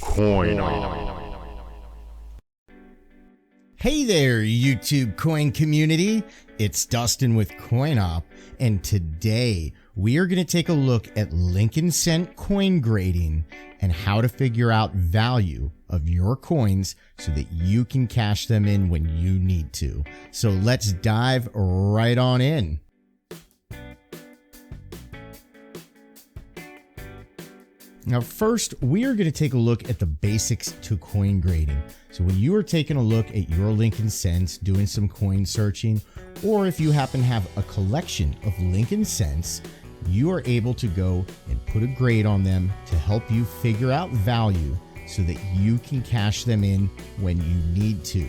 Coin. Hey there, YouTube coin community. It's Dustin with CoinOp, and today we are going to take a look at Lincoln Cent coin grading and how to figure out value of your coins so that you can cash them in when you need to. So let's dive right on in. Now, first, we are going to take a look at the basics to coin grading. So when you are taking a look at your Lincoln Cents, doing some coin searching, or if you happen to have a collection of Lincoln Cents, you are able to go and put a grade on them to help you figure out value so that you can cash them in when you need to.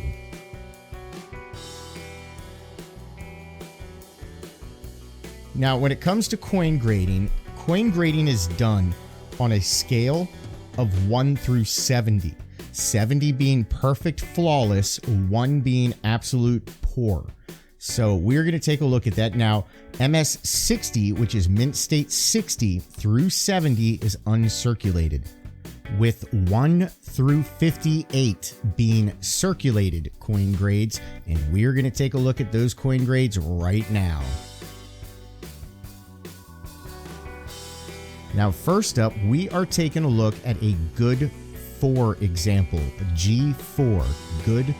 Now, when it comes to coin grading is done on a scale of 1 through 70. 70 being perfect, flawless, 1 being absolute poor. So we're going to take a look at that now. MS 60, which is mint state 60 through 70, is uncirculated, with 1 through 58 being circulated coin grades. And we're going to take a look at those coin grades right now. Now, first up, we are taking a look at a good 4 example, a G4, good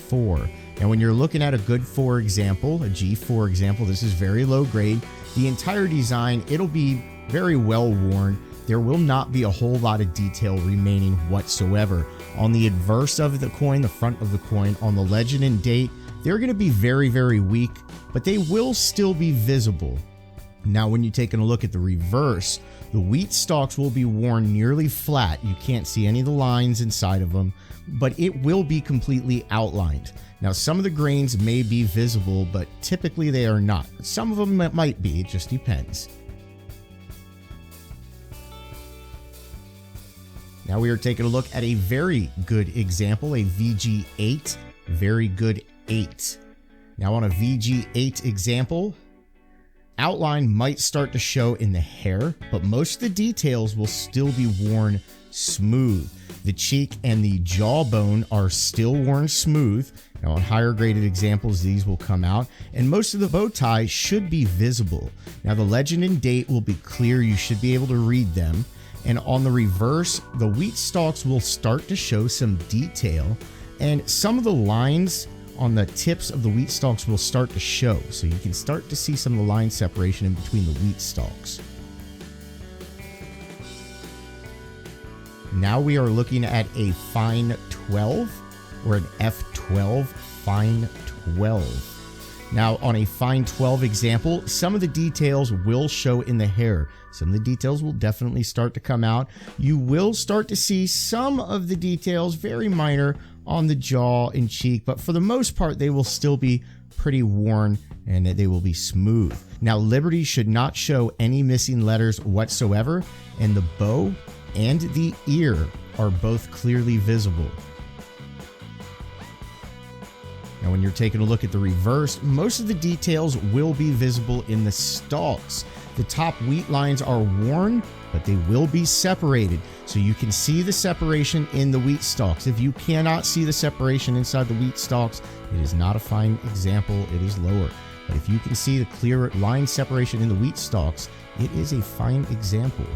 4. Now, when you're looking at a good 4 example, a G4 example, this is very low grade. The entire design, it'll be very well worn. There will not be a whole lot of detail remaining whatsoever. On the adverse of the coin, the front of the coin, on the legend and date, they're going to be very, very weak, but they will still be visible. Now, when you're taking a look at the reverse, the wheat stalks will be worn nearly flat. You can't see any of the lines inside of them, but it will be completely outlined. Now, some of the grains may be visible, but typically they are not. Some of them might be, it just depends. Now we are taking a look at a very good example, a VG8, very good 8. Now on a VG8 example, outline might start to show in the hair, but most of the details will still be worn smooth. The cheek and the jawbone are still worn smooth. Now on higher graded examples, these will come out, and most of the bow tie should be visible. Now the legend and date will be clear. You should be able to read them. And on the reverse, the wheat stalks will start to show some detail, and some of the lines on the tips of the wheat stalks will start to show. So you can start to see some of the line separation in between the wheat stalks. Now we are looking at a fine 12 or an F12 fine 12. Now on a fine 12 example, some of the details will show in the hair. Some of the details will definitely start to come out. You will start to see some of the details, very minor, on the jaw and cheek, but for the most part, they will still be pretty worn and they will be smooth. Now, Liberty should not show any missing letters whatsoever, and the bow and the ear are both clearly visible. Now, when you're taking a look at the reverse, most of the details will be visible in the stalks. The top wheat lines are worn, but they will be separated. So you can see the separation in the wheat stalks. If you cannot see the separation inside the wheat stalks, it is not a fine example, it is lower. But if you can see the clear line separation in the wheat stalks, it is a fine example.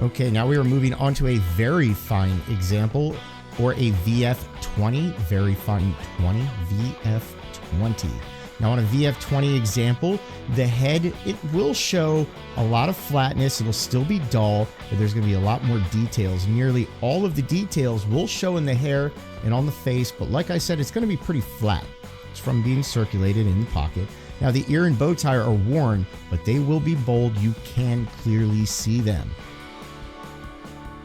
Okay, now we are moving on to a very fine example, or a VF20, very fine 20, VF20. Now on a VF20 example, the head, it will show a lot of flatness. It'll still be dull, but there's going to be a lot more details. Nearly all of the details will show in the hair and on the face, but like I said, it's going to be pretty flat. It's from being circulated in the pocket. Now the ear and bow tie are worn, but they will be bold. You can clearly see them.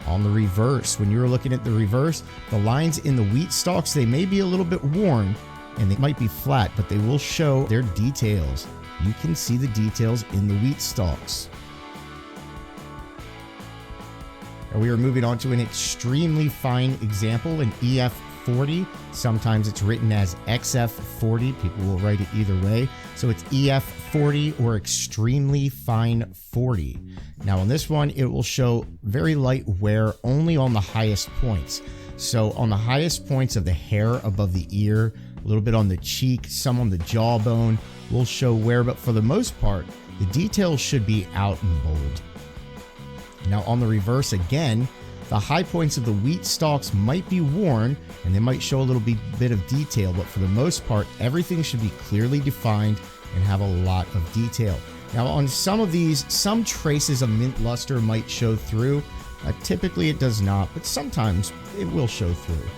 On the reverse, when you're looking at the reverse, the lines in the wheat stalks, they may be a little bit worn and they might be flat, but they will show their details. You can see the details in the wheat stalks. And we are moving on to an extremely fine example, an EF EF40. Sometimes it's written as XF40. People will write it either way. So it's EF40 or extremely fine 40. Now on this one, it will show very light wear only on the highest points. So on the highest points of the hair above the ear, a little bit on the cheek, some on the jawbone will show wear, but for the most part, the details should be out in bold. Now on the reverse again, the high points of the wheat stalks might be worn and they might show a little bit of detail, but for the most part, everything should be clearly defined and have a lot of detail. Now on some of these, some traces of mint luster might show through. Typically it does not, but sometimes it will show through.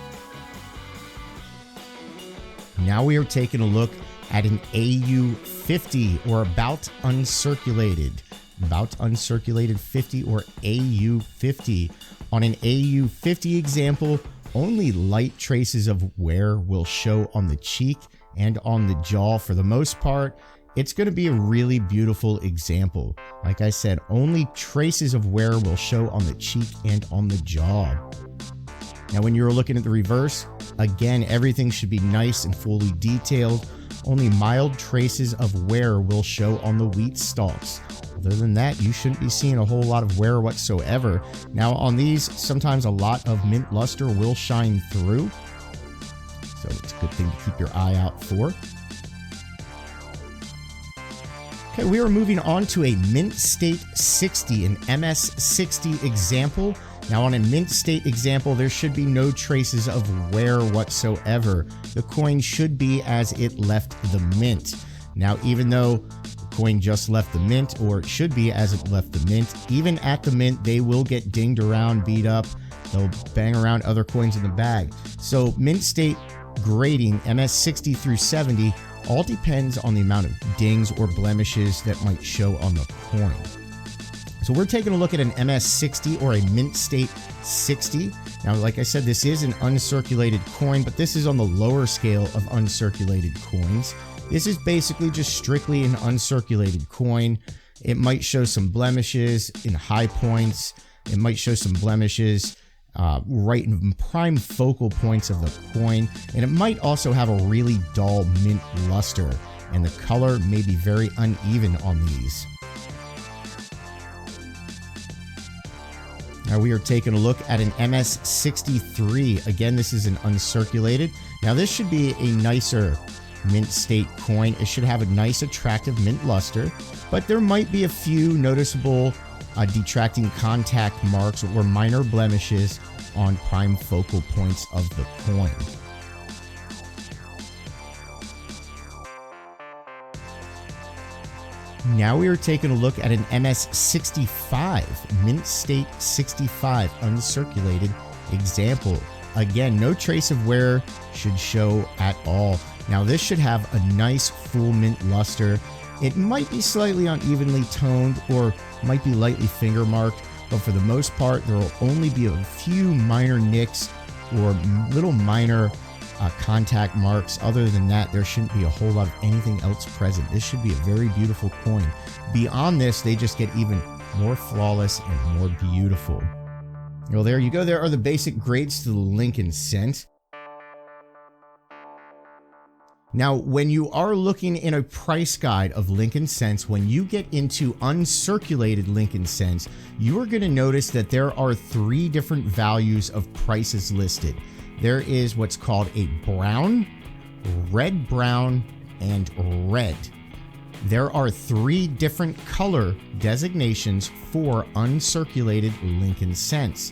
Now we are taking a look at an AU50 or about uncirculated. About uncirculated 50 or AU50. On an AU50 example, only light traces of wear will show on the cheek and on the jaw. For the most part, it's going to be a really beautiful example. Like I said, only traces of wear will show on the cheek and on the jaw. Now when you're looking at the reverse, again, everything should be nice and fully detailed. Only mild traces of wear will show on the wheat stalks. Other than that, you shouldn't be seeing a whole lot of wear whatsoever. Now on these, sometimes a lot of mint luster will shine through. So it's a good thing to keep your eye out for. Okay, we are moving on to a Mint State 60, an MS60 example. Now on a Mint State example, there should be no traces of wear whatsoever. The coin should be as it left the mint. Now even though the coin just left the mint, or it should be as it left the mint, even at the mint, they will get dinged around, beat up. They'll bang around other coins in the bag. So Mint State grading, MS60 through 70, all depends on the amount of dings or blemishes that might show on the coin. So we're taking a look at an MS60 or a Mint State 60. Now, like I said, this is an uncirculated coin, but this is on the lower scale of uncirculated coins. This is basically just strictly an uncirculated coin. It might show some blemishes in high points. It might show some blemishes right in prime focal points of the coin, and it might also have a really dull mint luster, and the color may be very uneven on these. Now we are taking a look at an MS63. Again, this is an uncirculated. Now this should be a nicer Mint State coin. It should have a nice attractive mint luster, but there might be a few noticeable detracting contact marks or minor blemishes on prime focal points of the coin. Now we are taking a look at an MS65, Mint State 65, uncirculated example. Again, no trace of wear should show at all. Now this should have a nice full mint luster. It might be slightly unevenly toned or might be lightly finger marked, but for the most part, there will only be a few minor nicks or little minor contact marks. Other than that, there shouldn't be a whole lot of anything else present. This should be a very beautiful coin. Beyond this, they just get even more flawless and more beautiful. Well, there you go. There are the basic grades to the Lincoln Cent. Now, when you are looking in a price guide of Lincoln Cents, when you get into uncirculated Lincoln Cents, you are going to notice that there are 3 different values of prices listed. There is what's called a brown, brown, and red. There are 3 different color designations for uncirculated Lincoln Cents.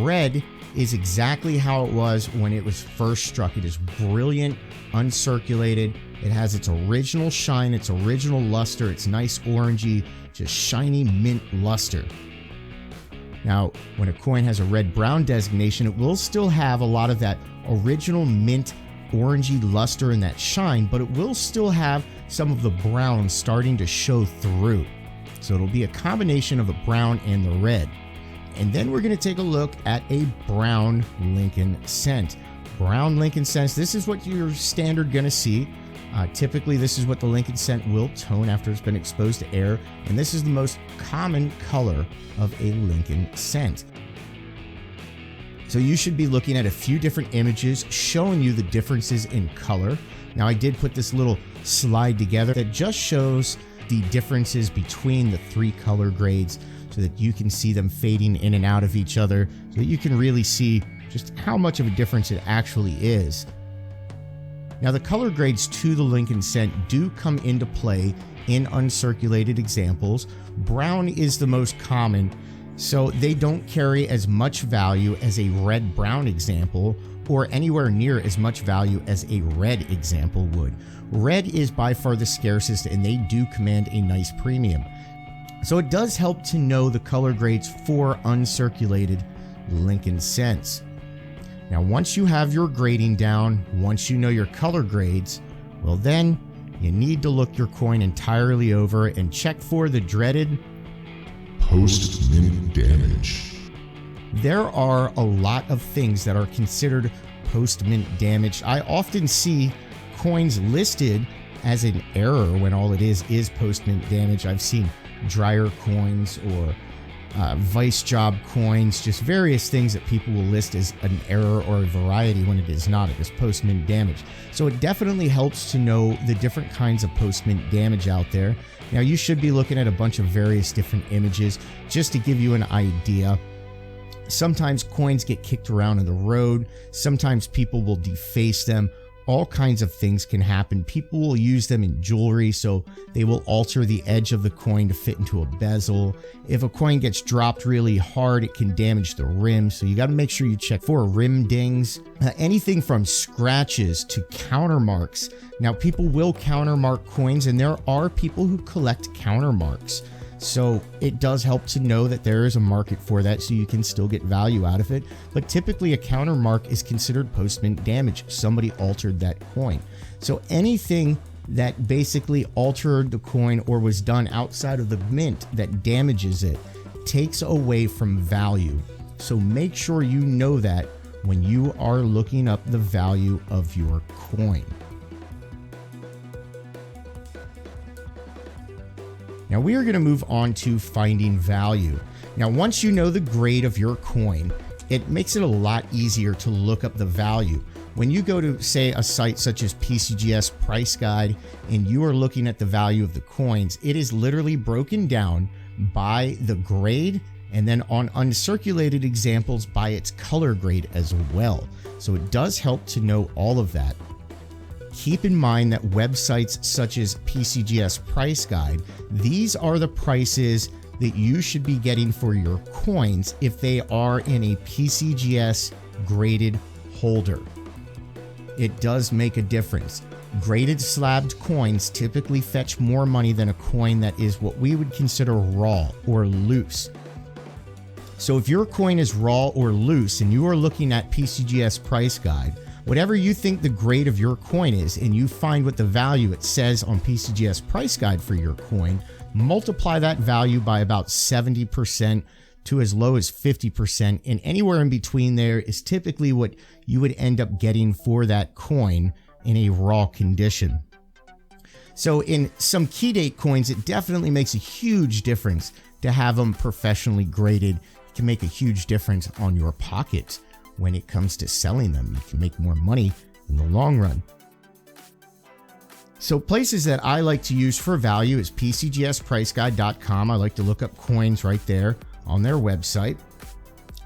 Red is exactly how it was when it was first struck. It is brilliant, uncirculated. It has its original shine, its original luster. It's nice orangey, just shiny mint luster. Now, when a coin has a red-brown designation, it will still have a lot of that original mint orangey luster and that shine, but it will still have some of the brown starting to show through. So it'll be a combination of the brown and the red. And then we're going to take a look at a brown Lincoln Cent. Brown Lincoln Cents, this is what you're standard going to see. Typically, this is what the Lincoln Cent will tone after it's been exposed to air, and this is the most common color of a Lincoln Cent. So you should be looking at a few different images showing you the differences in color. Now I did put this little slide together that just shows the differences between the 3 color grades so that you can see them fading in and out of each other, so that you can really see just how much of a difference it actually is. Now the color grades to the Lincoln cent do come into play in uncirculated examples. Brown is the most common, so they don't carry as much value as a red-brown example, or anywhere near as much value as a red example would. Red is by far the scarcest, and they do command a nice premium. So it does help to know the color grades for uncirculated Lincoln cents. Now once you have your grading down, once you know your color grades, well then you need to look your coin entirely over and check for the dreaded post-mint damage. There are a lot of things that are considered post-mint damage. I often see coins listed as an error when all it is post-mint damage. I've seen dryer coins or vice job coins, just various things that people will list as an error or a variety when it is not. It is post-mint damage. So it definitely helps to know the different kinds of post-mint damage out there. Now you should be looking at a bunch of various different images just to give you an idea. Sometimes coins get kicked around in the road. Sometimes people will deface them. All kinds of things can happen. People will use them in jewelry, so they will alter the edge of the coin to fit into a bezel. If a coin gets dropped really hard, it can damage the rim, so you got to make sure you check for rim dings. Anything from scratches to countermarks. Now, people will countermark coins, and there are people who collect countermarks. So it does help to know that there is a market for that, so you can still get value out of it. But typically a countermark is considered post-mint damage. Somebody altered that coin. So anything that basically altered the coin or was done outside of the mint that damages it takes away from value. So make sure you know that when you are looking up the value of your coin. Now we are going to move on to finding value. Now once you know the grade of your coin, it makes it a lot easier to look up the value. When you go to, say, a site such as PCGS Price Guide and you are looking at the value of the coins, it is literally broken down by the grade, and then on uncirculated examples by its color grade as well. So it does help to know all of that. Keep in mind that websites such as PCGS Price Guide, these are the prices that you should be getting for your coins if they are in a PCGS graded holder. It does make a difference. Graded slabbed coins typically fetch more money than a coin that is what we would consider raw or loose. So if your coin is raw or loose and you are looking at PCGS Price Guide, whatever you think the grade of your coin is, and you find what the value it says on PCGS Price Guide for your coin, multiply that value by about 70% to as low as 50%, and anywhere in between there is typically what you would end up getting for that coin in a raw condition. So in some key date coins, it definitely makes a huge difference to have them professionally graded. It can make a huge difference on your pocket. When it comes to selling them, you can make more money in the long run. So places that I like to use for value is PCGSPriceGuide.com. I like to look up coins right there on their website.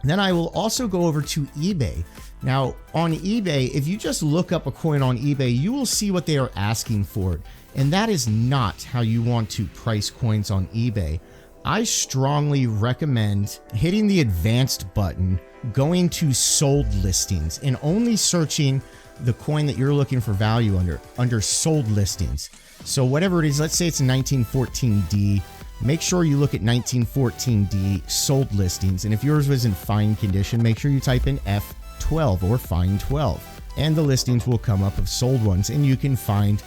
Then I will also go over to eBay. Now on eBay, if you just look up a coin on eBay, you will see what they are asking for it. And that is not how you want to price coins on eBay. I strongly recommend hitting the advanced button, going to sold listings, and only searching the coin that you're looking for value under sold listings. So whatever it is, let's say it's a 1914D, make sure you look at 1914D sold listings. And if yours was in fine condition, make sure you type in F12 or fine 12, and the listings will come up of sold ones, and you can find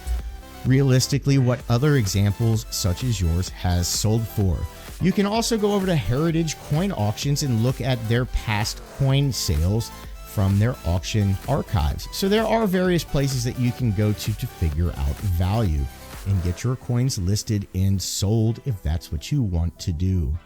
realistically what other examples such as yours has sold for. You can also go over to Heritage Coin Auctions and look at their past coin sales from their auction archives. So there are various places that you can go to figure out value and get your coins listed and sold if that's what you want to do.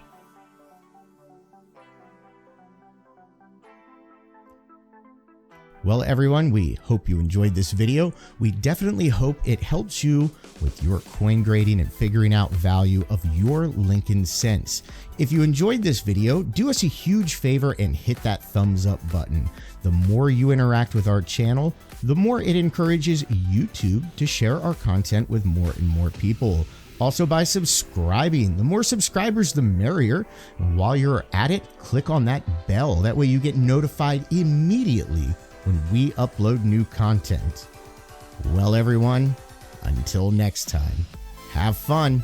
Well, everyone, we hope you enjoyed this video. We definitely hope it helps you with your coin grading and figuring out value of your Lincoln cents. If you enjoyed this video, do us a huge favor and hit that thumbs up button. The more you interact with our channel, the more it encourages YouTube to share our content with more and more people. Also, by subscribing. The more subscribers, the merrier. And while you're at it, click on that bell. That way you get notified immediately when we upload new content. Well, everyone, until next time, have fun.